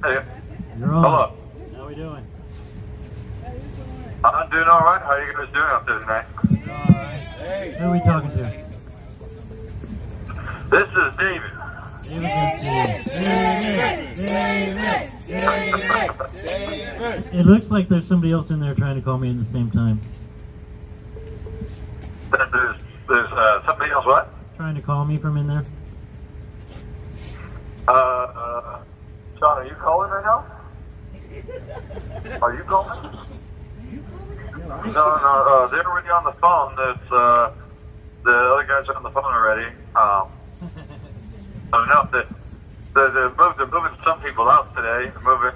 Hey, You're on. hello. How we doing? I'm doing all right. How are you guys doing out there tonight? Hey. Who are we talking to? This is David. David. It looks like there's somebody else in there trying to call me at the same time. There's somebody else what? Trying to call me from in there. John, are you calling right now? Are you calling? No, they're already on the phone. That's, the other guys are on the phone already. I don't know if they're moving some people out today. They're moving,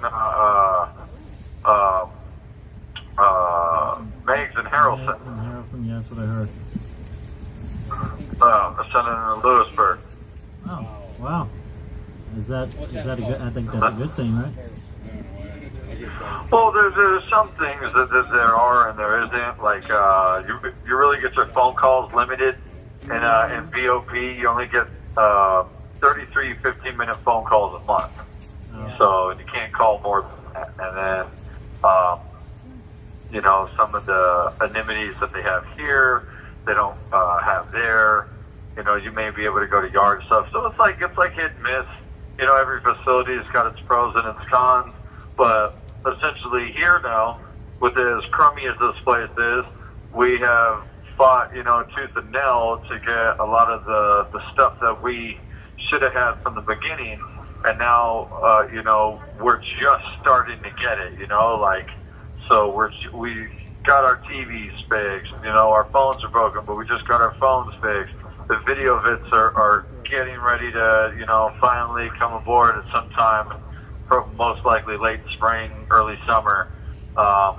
Meggs and Harrelson. Meggs and Harrelson, yeah, that's what I heard. They're sending them to Lewisburg. Oh, wow. Is that a good, I think that's a good thing, right? Well, there's some things that there are and there isn't. Like, you really get your phone calls limited. And in VOP, you only get 33 15-minute phone calls a month. Oh. So you can't call more than that. And then, some of the amenities that they have here, they don't have there. You may be able to go to yard and stuff. So it's like hit and miss. Every facility has got its pros and its cons. But essentially here now, with as crummy as this place is, we have fought, tooth and nail to get a lot of the stuff that we should have had from the beginning. And now, we're just starting to get it, so we got our TVs fixed, our phones are broken, but we just got our phones fixed. The video vits are getting ready to, finally come aboard at some time, most likely late spring, early summer. Our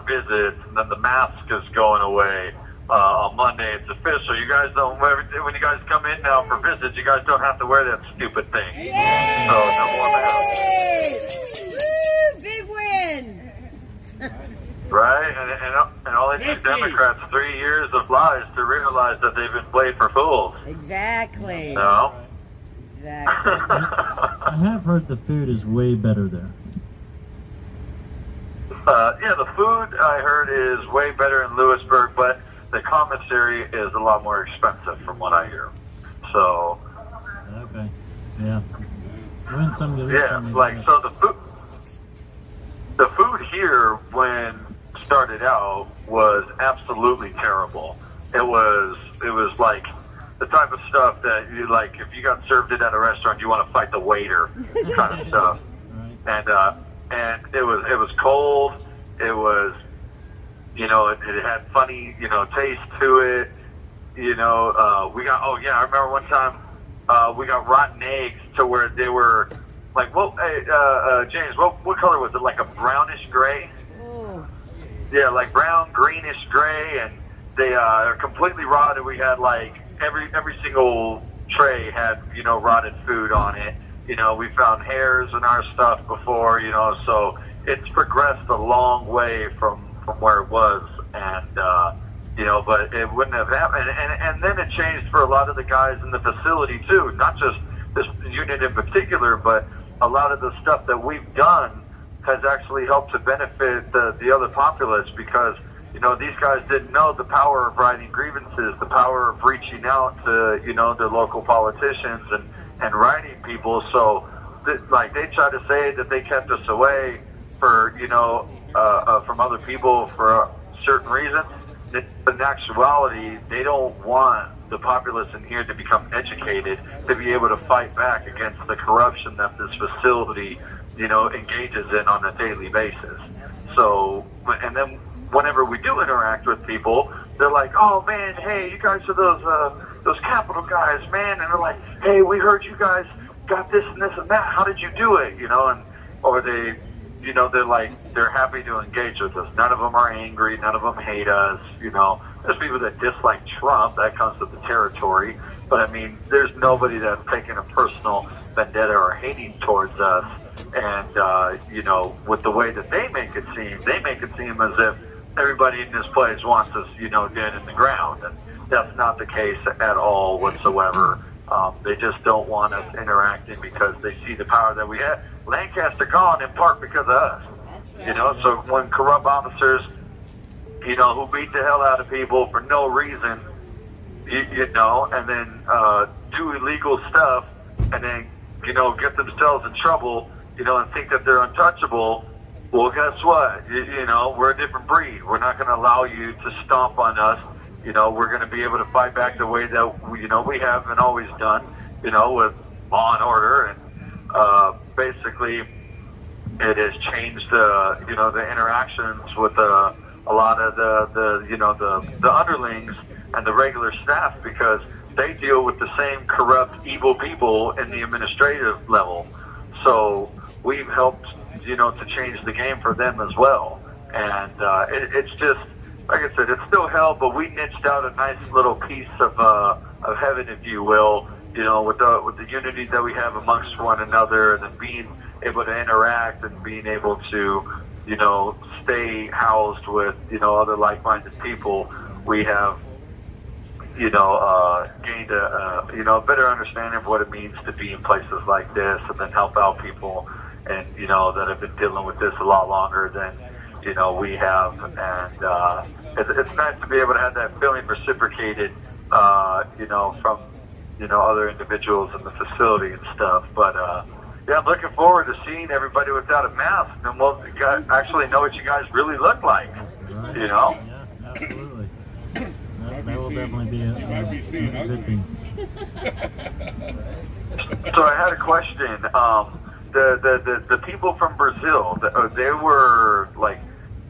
visits, and then the mask is going away. On Monday, it's official. You guys don't, when you guys come in now for visits, you guys don't have to wear that stupid thing. Yay! So, no more masks. Woo! Big win! Right? And all it took Democrats 3 years of lies to realize that they've been played for fools. Exactly. No? Exactly. I have heard the food is way better there. The food I heard is way better in Lewisburg, but the commissary is a lot more expensive from what I hear. So. Okay. Yeah. Win some, you lose some. So the food here when started out was absolutely terrible. It was like the type of stuff that you like if you got served it at a restaurant, you want to fight the waiter kind of stuff. Right. And it was cold. It was, it had funny, taste to it. I remember one time we got rotten eggs to where they were like, James, what color was it? Like a brownish gray? Oh. Yeah, like brown, greenish gray, and they're completely rotted. We had like every single tray had, rotted food on it. We found hairs in our stuff before, so it's progressed a long way from where it was, and but it wouldn't have happened. And then it changed for a lot of the guys in the facility too, not just this unit in particular, but a lot of the stuff that we've done has actually helped to benefit the other populace because, these guys didn't know the power of writing grievances, the power of reaching out to, the local politicians and writing people. So, they try to say that they kept us away for, from other people for certain reasons. But in actuality, they don't want the populace in here to become educated to be able to fight back against the corruption that this facility, engages in on a daily basis. So, and then whenever we do interact with people, they're like, "Oh man, hey, you guys are those Capitol guys, man," and they're like, "Hey, we heard you guys got this and this and that. How did you do it?" Or they, they're happy to engage with us. None of them are angry. None of them hate us. There's people that dislike Trump. That comes with the territory. But I mean, there's nobody that's taking a personal vendetta or hating towards us. And with the way that they make it seem as if everybody in this place wants us, dead in the ground. And that's not the case at all whatsoever. They just don't want us interacting because they see the power that we have. Lancaster gone in part because of us. You know, so when corrupt officers, you know, who beat the hell out of people for no reason, you know, and then do illegal stuff, and then, you know, get themselves in trouble, you know, and think that they're untouchable. Well, guess what? You know, we're a different breed. We're not going to allow you to stomp on us. You know, we're going to be able to fight back the way that, you know, we have and always done, you know, with law and order. And basically, it has changed, you know, the interactions with a lot of the you know, the underlings and the regular staff, because they deal with the same corrupt, evil people in the administrative level. So we've helped, you know, to change the game for them as well. And it's just, like I said, it's still hell, but we niched out a nice little piece of heaven, if you will, you know, with the unity that we have amongst one another, and then being able to interact and being able to, you know, stay housed with, you know, other like-minded people. We have, you know, gained a you know, a better understanding of what it means to be in places like this, and then help out people, and, you know, that have been dealing with this a lot longer than, you know, we have. And it's nice to be able to have that feeling reciprocated, you know, from, you know, other individuals in the facility and stuff. But yeah, I'm looking forward to seeing everybody without a mask, and we'll actually know what you guys really look like. Right. You know? Yeah, absolutely. That will definitely be a good thing. So I had a question. The people from Brazil, they were like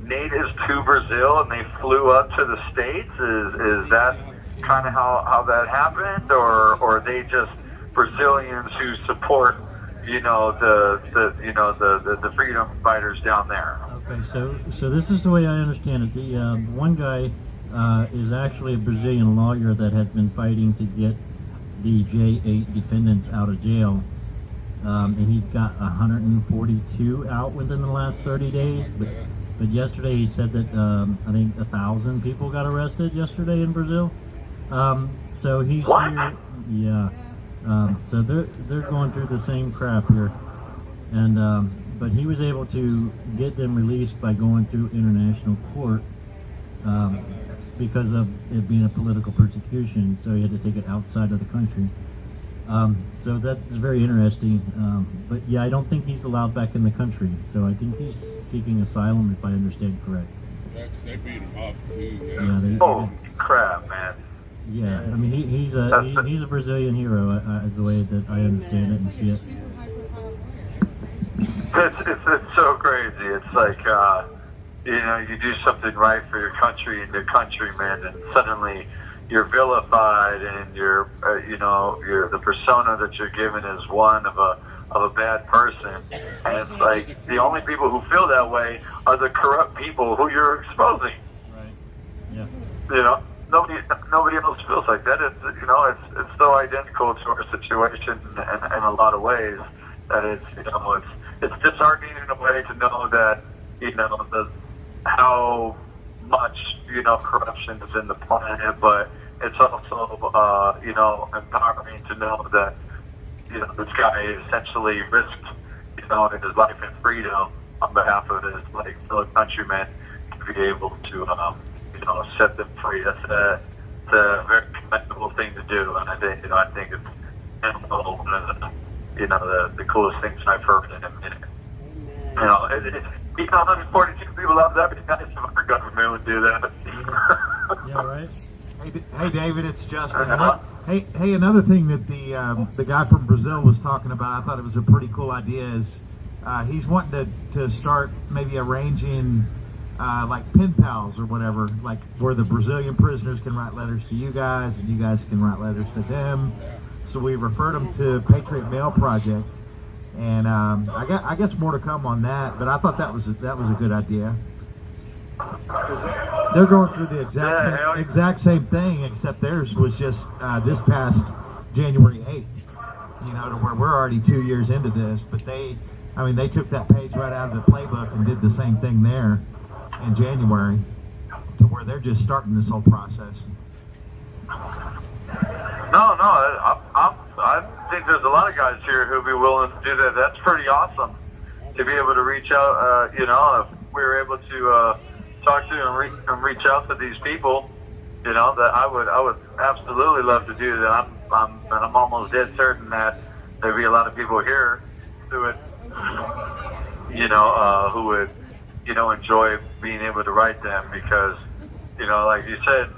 natives to Brazil, and they flew up to the States. Is that kind of how that happened, or are they just Brazilians who support, you know, the freedom fighters down there? Okay, so this is the way I understand it. The one guy is actually a Brazilian lawyer that has been fighting to get the J8 defendants out of jail. And he's got 142 out within the last 30 days. But yesterday he said that I think 1,000 people got arrested yesterday in Brazil. So he's what? here. Yeah. So they're going through the same crap here, and but he was able to get them released by going through international court because of it being a political persecution. So he had to take it outside of the country. So that's very interesting. But yeah, I don't think he's allowed back in the country. So I think he's seeking asylum, if I understand correct. Yeah, 'cause they beat him up too. Yeah, Oh crap, man! yeah. I mean, he's a Brazilian hero, is the way that I understand it and see it. It's so crazy. It's like, you know, you do something right for your country and your countrymen, and suddenly you're vilified, and you're, you know, the persona that you're given is one of a bad person. And it's like the only people who feel that way are the corrupt people who you're exposing. Right. Yeah. You know, nobody else feels like that. It's, you know, it's so identical to our situation in a lot of ways that it's, you know, it's disheartening in a way to know that, you know, how much, you know, corruption is in the planet, but it's also, you know, empowering to know that, you know, this guy essentially risked, you know, his life and freedom on behalf of his, like, fellow countrymen to be able to, you know, set them free. It's a very commendable thing to do, and I think it's, one of the, you know, the coolest things I've heard in a minute. You know, you know, 142 people out there, but nice if our government would do that. Yeah. Right. Hey, David, it's Justin. Hey, another thing that the guy from Brazil was talking about, I thought it was a pretty cool idea, is he's wanting to start maybe arranging like pen pals or whatever, like where the Brazilian prisoners can write letters to you guys and you guys can write letters to them. So we referred them to Patriot Mail Project, and I guess more to come on that. But I thought that was a good idea. They're going through the exact same thing, except theirs was just this past January 8th. You know, to where we're already 2 years into this, but they took that page right out of the playbook and did the same thing there in January, to where they're just starting this whole process. No, I think there's a lot of guys here who'd be willing to do that. That's pretty awesome to be able to reach out. If we were able to talk to and reach out to these people, that I would absolutely love to do that. I'm almost dead certain that there'd be a lot of people here who would, who would, enjoy being able to write them because, like you said,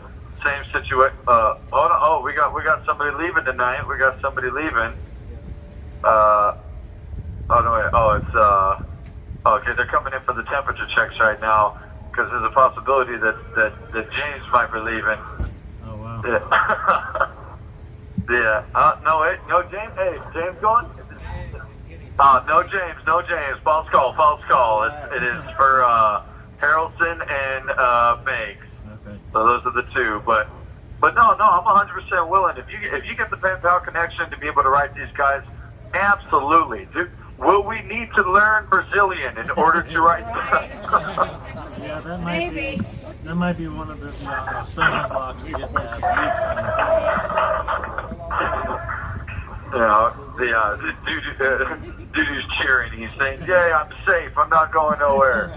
same situation. Hold on. Oh, we got somebody leaving tonight. We got somebody leaving. Oh no, wait. Oh, it's okay. They're coming in for the temperature checks right now because there's a possibility that James might be leaving. Oh wow. Yeah. Yeah. No, wait. No, James. Hey, James going? No, James. No, James. False call. False call. It is for Harrelson and Meggs. Okay. So those are the two. But no, I'm 100% willing. If you get the pen pal connection to be able to write these guys, absolutely. Will we need to learn Brazilian in order to write them? Yeah, that might be one of the stumbling blocks we get to have. Dude's cheering. He's saying, "Yay, I'm safe. I'm not going nowhere."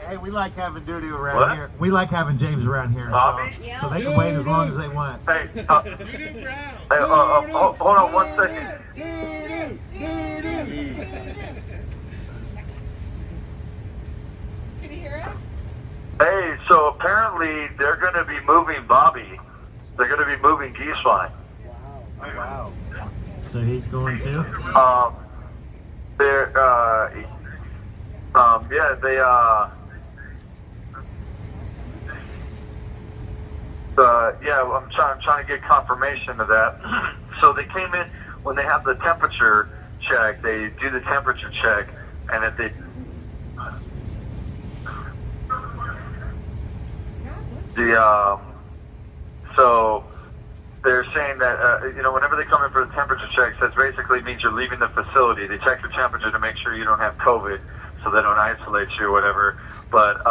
Hey, we like having Doo-Doo around here. We like having James around here. Bobby? So they can wait as long as they want. Hey, hold on 1 second. Can you hear us? Hey, so apparently they're going to be moving Bobby. They're going to be moving Gieswein. Wow. So he's going too? I'm trying to get confirmation of that. So they came in when they have the temperature check. They do the temperature check, and if they so they're saying that whenever they come in for the temperature checks, that basically means you're leaving the facility. They check your temperature to make sure you don't have COVID, so they don't isolate you or whatever. But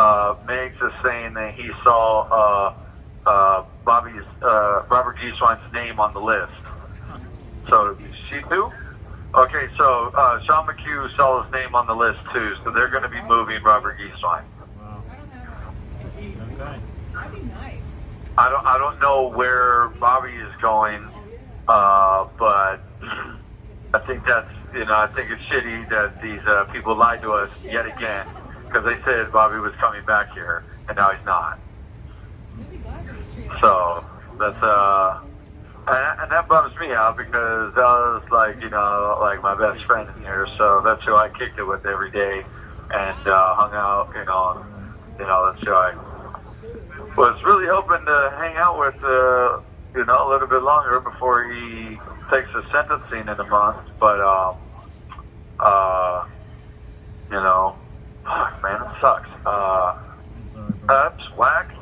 Meggs is saying that he saw Robert Gieswein's name on the list. So she too? Okay, so Sean McHugh saw his name on the list too, so they're going to be moving Robert Gieswein. Wow. Okay. That'd be nice. I don't know where Bobby is going, but I think that's I think it's shitty that these people lied to us yet again because they said Bobby was coming back here and now he's not. So that's and that bums me out because that was like my best friend in here. So that's who I kicked it with every day and hung out. That's who I was really hoping to hang out with a little bit longer before he takes his sentencing in a month. But man, it sucks. That's whack.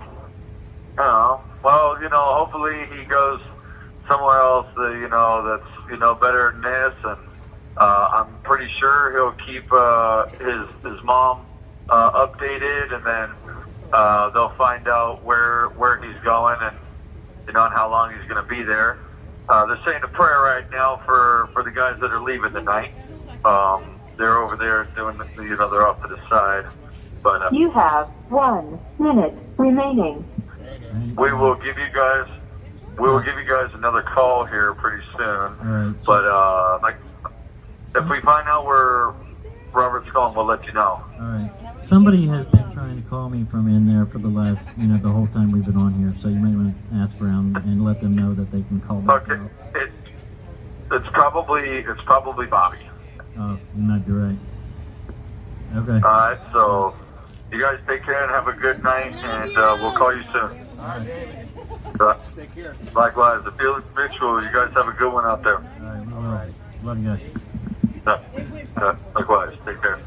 Well, hopefully he goes somewhere else that's better than this, and I'm pretty sure he'll keep his mom updated, and then they'll find out where he's going and and how long he's going to be there. They're saying a prayer right now for the guys that are leaving tonight. They're over there doing they're off to the side. But you have 1 minute remaining. We will give you guys another call here pretty soon. But if we find out where Robert's going, we'll let you know. All right. Somebody has been trying to call me from in there for the last, the whole time we've been on here. So you might want to ask around and let them know that they can call back out. It's probably Bobby. Oh, you might be right. Okay. All right. So you guys take care and have a good night, and we'll call you soon. All right. Take care. Likewise, the feeling's mutual. You guys have a good one out there. All right. Love you guys. Likewise. Take care.